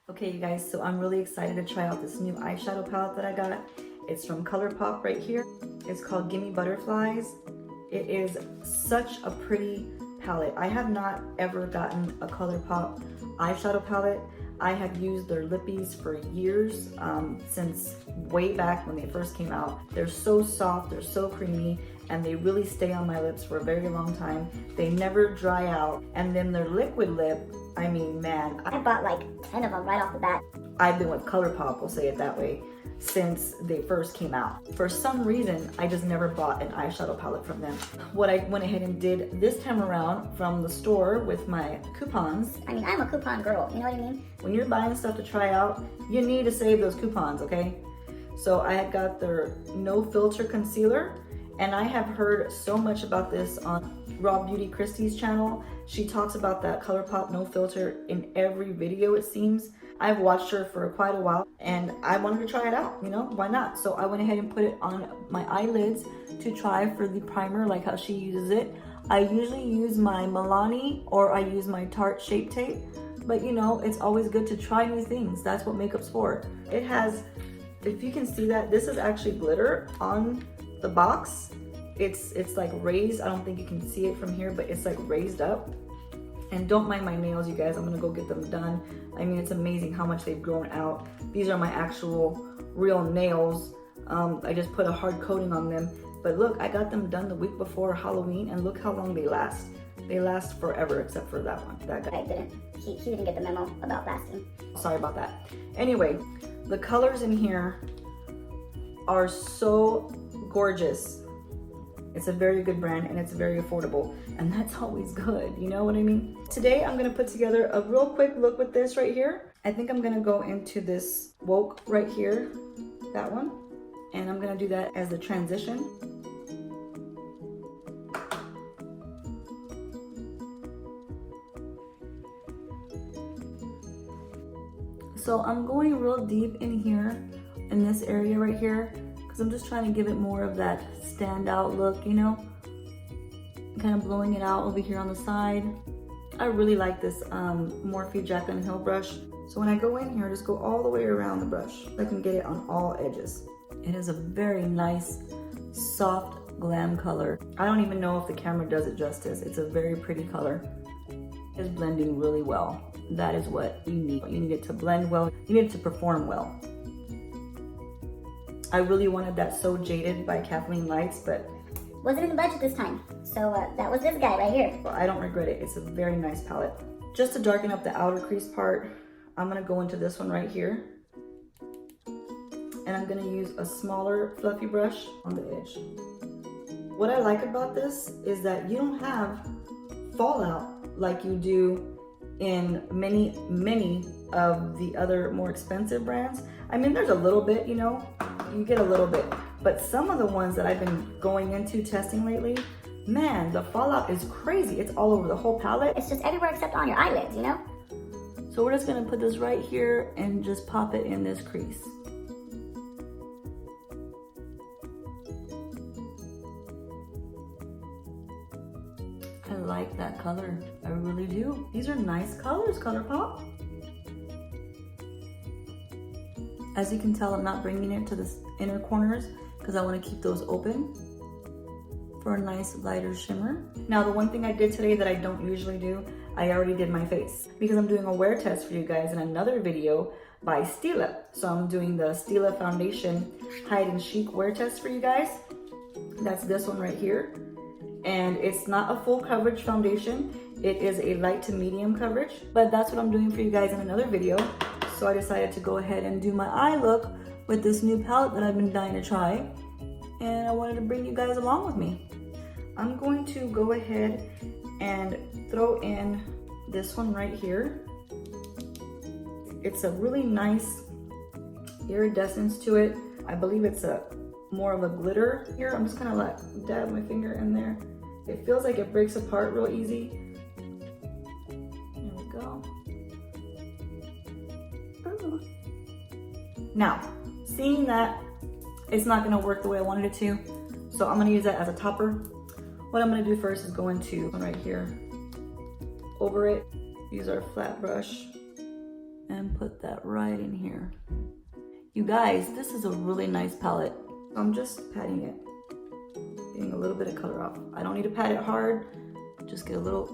Okay, you guys, so I'm really excited to try out this new eyeshadow palette that I got. It's from Colourpop right here. It's called Gimme Butterflies. It is such a pretty palette. I have not ever gotten a Colourpop eyeshadow palette. I have used their lippies for years, since way back when they first came out. They're so soft, they're so creamy, and they really stay on my lips for a very long time. They never dry out. And then their liquid lip, I mean, man. I bought like 10 of them right off the bat. I've been with Colourpop, we'll say it that way, since they first came out. For some reason, I just never bought an eyeshadow palette from them. What I went ahead and did this time around from the store with my coupons. I mean, I'm a coupon girl, you know what I mean? When you're buying stuff to try out, you need to save those coupons, okay? So I had got their No Filter Concealer, and I have heard so much about this on Raw Beauty Christie's channel. She talks about that Colourpop No Filter in every video, it seems. I've watched her for quite a while and I wanted to try it out, you know, why not? So I went ahead and put it on my eyelids to try for the primer, like how she uses it. I usually use my Milani or I use my Tarte Shape Tape, but you know, it's always good to try new things. That's what makeup's for. It has, if you can see that, this is actually glitter on the box. It's like raised. I don't think you can see it from here, but it's like raised up. And don't mind my nails, you guys. I'm gonna go get them done. I mean, it's amazing how much they've grown out. These are my actual real nails. I just put a hard coating on them. But look, I got them done the week before Halloween, and look how long they last. They last forever, except for that one, that guy. I didn't. He didn't get the memo about lasting. Sorry about that. Anyway, the colors in here are so gorgeous. It's a very good brand and it's very affordable, and that's always good, you know what I mean? Today I'm gonna put together a real quick look with this right here. I think I'm gonna go into this Woke right here, that one, and I'm gonna do that as a transition. So I'm going real deep in here, in this area right here, because I'm just trying to give it more of that standout look, you know? Kind of blowing it out over here on the side. I really like this Morphe Jaclyn Hill brush. So when I go in here, just go all the way around the brush. I can get it on all edges. It is a very nice, soft glam color. I don't even know if the camera does it justice. It's a very pretty color. It's blending really well. That is what you need. You need it to blend well. You need it to perform well. I really wanted that So Jaded by Kathleen Lights, but wasn't in the budget this time. So that was this guy right here. I don't regret it. It's a very nice palette. Just to darken up the outer crease part, I'm gonna go into this one right here. And I'm gonna use a smaller fluffy brush on the edge. What I like about this is that you don't have fallout like you do in many of the other more expensive brands. I mean, there's a little bit, you know, you get a little bit, but some of the ones that I've been going into testing lately, man, the fallout is crazy. It's all over the whole palette. It's just everywhere except on your eyelids, you know? So we're just gonna put this right here and just pop it in this crease. I like that color, I really do. These are nice colors, Colourpop. As you can tell, I'm not bringing it to the inner corners because I want to keep those open for a nice lighter shimmer. Now, the one thing I did today that I don't usually do, I already did my face because I'm doing a wear test for you guys in another video by Stila. So I'm doing the Stila Foundation Hide and Chic wear test for you guys. That's this one right here. And it's not a full coverage foundation. It is a light to medium coverage, but that's what I'm doing for you guys in another video. So I decided to go ahead and do my eye look with this new palette that I've been dying to try. And I wanted to bring you guys along with me. I'm going to go ahead and throw in this one right here. It's a really nice iridescence to it. I believe it's a more of a glitter. Here, I'm just gonna like dab my finger in there. It feels like it breaks apart real easy. There we go. Ooh. Now, seeing that it's not gonna work the way I wanted it to, so I'm gonna use that as a topper. What I'm gonna do first is go into right here, over it, use our flat brush and put that right in here. You guys, this is a really nice palette. I'm just patting it, getting a little bit of color off. I don't need to pat it hard, just get a little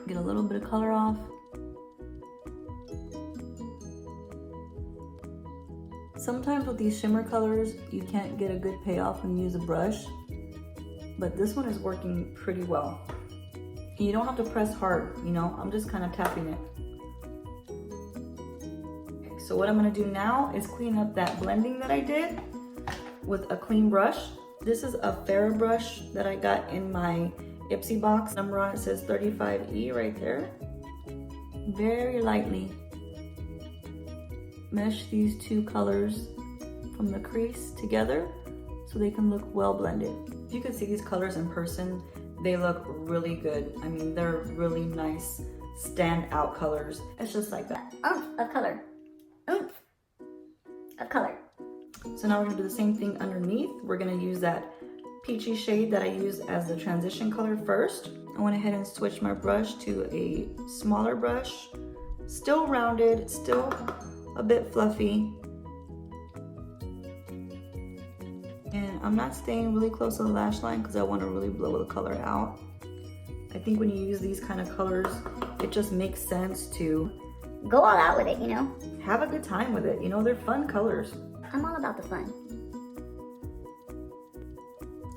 bit of color off. Sometimes with these shimmer colors, you can't get a good payoff when you use a brush, but this one is working pretty well. You don't have to press hard, you know, I'm just kind of tapping it. Okay, so what I'm gonna do now is clean up that blending that I did with a clean brush. This is a Farrah brush that I got in my Ipsy box. Number on it says 35E right there. Very lightly mesh these two colors from the crease together so they can look well blended. If you could see these colors in person, they look really good. I mean, they're really nice, stand out colors. It's just like that. Oomph of color. Oomph of color. So now we're gonna do the same thing underneath. We're gonna use that peachy shade that I used as the transition color first. I went ahead and switched my brush to a smaller brush. Still rounded, still a bit fluffy. And I'm not staying really close to the lash line because I want to really blow the color out. I think when you use these kind of colors, it just makes sense to go all out with it, you know? Have a good time with it. You know, they're fun colors. I'm all about the fun.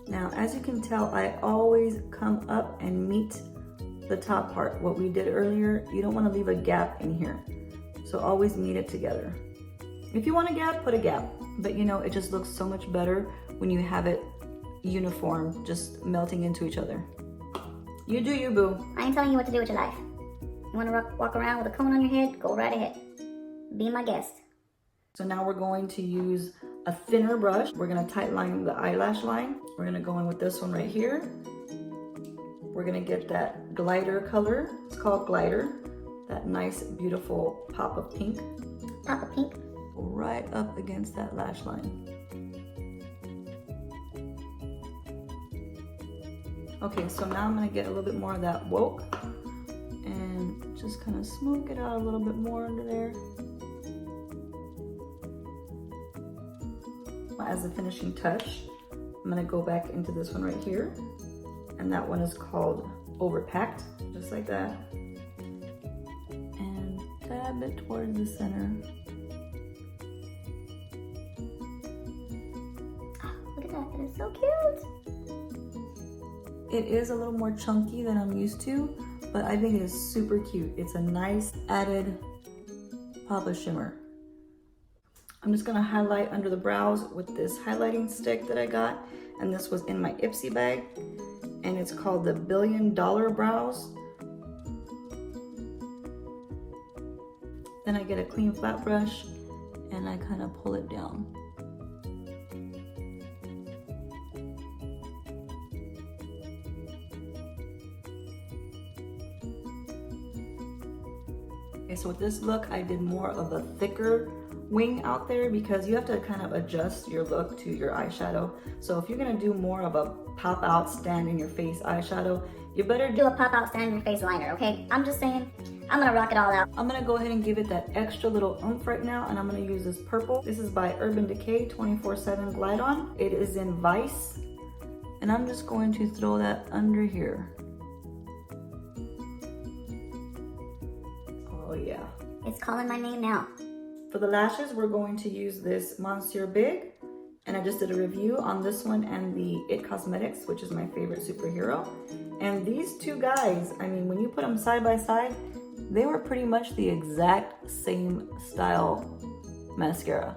Now, as you can tell, I always come up and meet the top part. What we did earlier, you don't want to leave a gap in here. So always meet it together. If you want a gap, put a gap. But you know, it just looks so much better when you have it uniform, just melting into each other. You do you, boo. I ain't telling you what to do with your life. You want to walk around with a cone on your head? Go right ahead. Be my guest. So now we're going to use a thinner brush. We're gonna tight line the eyelash line. We're gonna go in with this one right here. We're gonna get that glider color. It's called glider. That nice, beautiful pop of pink. Pop of pink. Right up against that lash line. Okay, so now I'm gonna get a little bit more of that woke and just kind of smoke it out a little bit more under there. As a finishing touch, I'm gonna go back into this one right here. And that one is called Overpacked, just like that. And dab it towards the center. Look at that, it is so cute. It is a little more chunky than I'm used to, but I think it is super cute. It's a nice added pop of shimmer. I'm just gonna highlight under the brows with this highlighting stick that I got, and this was in my Ipsy bag, and it's called the $1 Billion Brows. Then I get a clean flat brush and I kind of pull it down. Okay, so with this look, I did more of a thicker wing out there because you have to kind of adjust your look to your eyeshadow. So if you're gonna do more of a pop out, stand in your face eyeshadow, you better do a pop out, stand in your face liner, okay? I'm just saying, I'm gonna rock it all out. I'm gonna go ahead and give it that extra little oomph right now, and I'm gonna use this purple. This is by Urban Decay 24/7 Glide On. It is in Vice, and I'm just going to throw that under here. Oh yeah. It's calling my name now. For the lashes, we're going to use this Monsieur Big, and I just did a review on this one and the It Cosmetics, which is my favorite superhero. And these two guys, I mean, when you put them side by side, they were pretty much the exact same style mascara.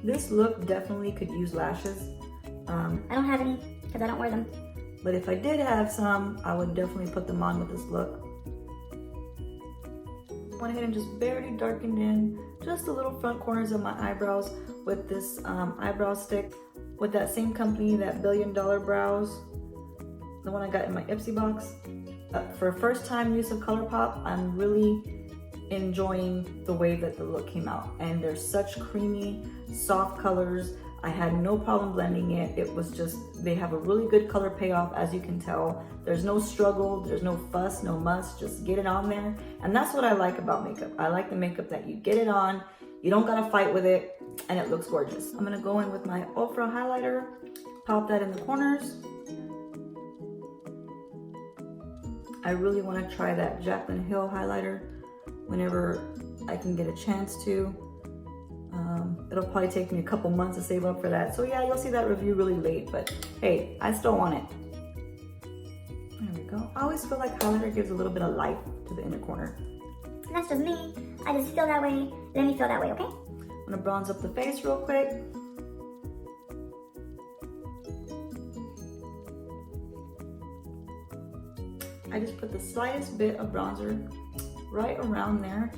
This look definitely could use lashes. I don't have any because I don't wear them. But if I did have some, I would definitely put them on with this look. Went ahead and just barely darkened in just the little front corners of my eyebrows with this eyebrow stick with that same company, that $1 Billion Brows, the one I got in my Ipsy box. For first time use of Colourpop, I'm really enjoying the way that the look came out, and they're such creamy, soft colors. I had no problem blending it. It was just, they have a really good color payoff, as you can tell. There's no struggle, there's no fuss, no muss, just get it on there. And that's what I like about makeup. I like the makeup that you get it on, you don't gotta fight with it, and it looks gorgeous. I'm gonna go in with my OFRA highlighter, pop that in the corners. I really wanna try that Jaclyn Hill highlighter whenever I can get a chance to. It'll probably take me a couple months to save up for that. So yeah, you'll see that review really late, but hey, I still want it. There we go. I always feel like highlighter gives a little bit of life to the inner corner. That's just me. I just feel that way. Let me feel that way, okay? I'm gonna bronze up the face real quick. I just put the slightest bit of bronzer right around there,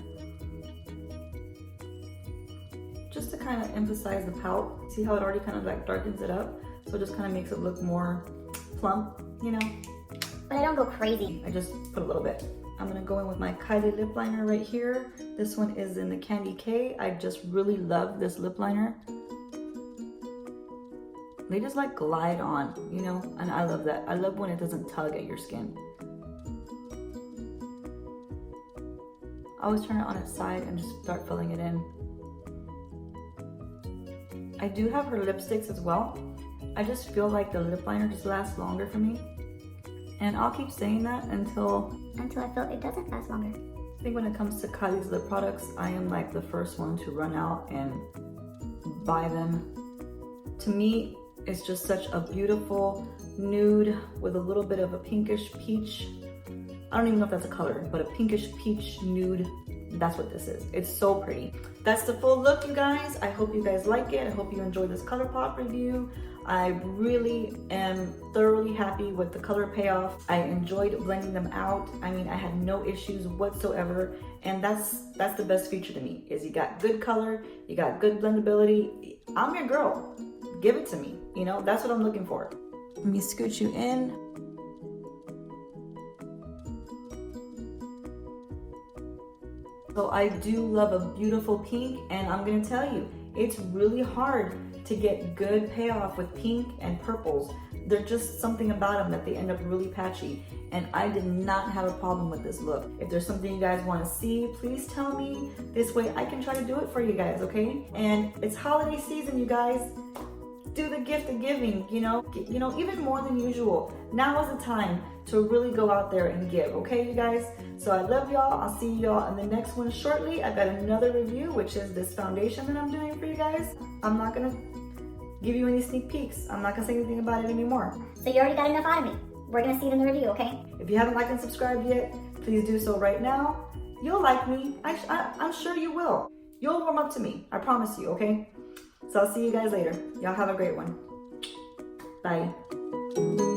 just to kind of emphasize the pout. See how it already kind of like darkens it up? So it just kind of makes it look more plump, you know? But I don't go crazy. I just put a little bit. I'm gonna go in with my Kylie lip liner right here. This one is in the Kandy K. I just really love this lip liner. They just like glide on, you know? And I love that. I love when it doesn't tug at your skin. I always turn it on its side and just start filling it in. I do have her lipsticks as well. I just feel like the lip liner just lasts longer for me. And I'll keep saying that until I feel it doesn't last longer. I think when it comes to Kylie's lip products, I am like the first one to run out and buy them. To me, it's just such a beautiful nude with a little bit of a pinkish peach. I don't even know if that's a color, but a pinkish peach nude. That's what this is. It's so pretty. That's the full look, you guys. I hope you guys like it. I hope you enjoyed this Colourpop review. I really am thoroughly happy with the color payoff. I enjoyed blending them out. I mean, I had no issues whatsoever. And that's the best feature to me, is you got good color, you got good blendability. I'm your girl. Give it to me. You know, that's what I'm looking for. Let me scoot you in. So I do love a beautiful pink, and I'm gonna tell you, it's really hard to get good payoff with pink and purples. They're just something about them that they end up really patchy. And I did not have a problem with this look. If there's something you guys wanna see, please tell me. This way I can try to do it for you guys, okay? And it's holiday season, you guys. Do the gift of giving, you know, even more than usual. Now is the time to really go out there and give, okay, you guys? So I love y'all. I'll see y'all in the next one shortly. I've got another review, which is this foundation that I'm doing for you guys. I'm not gonna give you any sneak peeks. I'm not gonna say anything about it anymore. So you already got enough out of me. We're gonna see it in the review, okay? If you haven't liked and subscribed yet, please do so right now. You'll like me. I'm sure you will. You'll warm up to me. I promise you, okay? So I'll see you guys later. Y'all have a great one. Bye.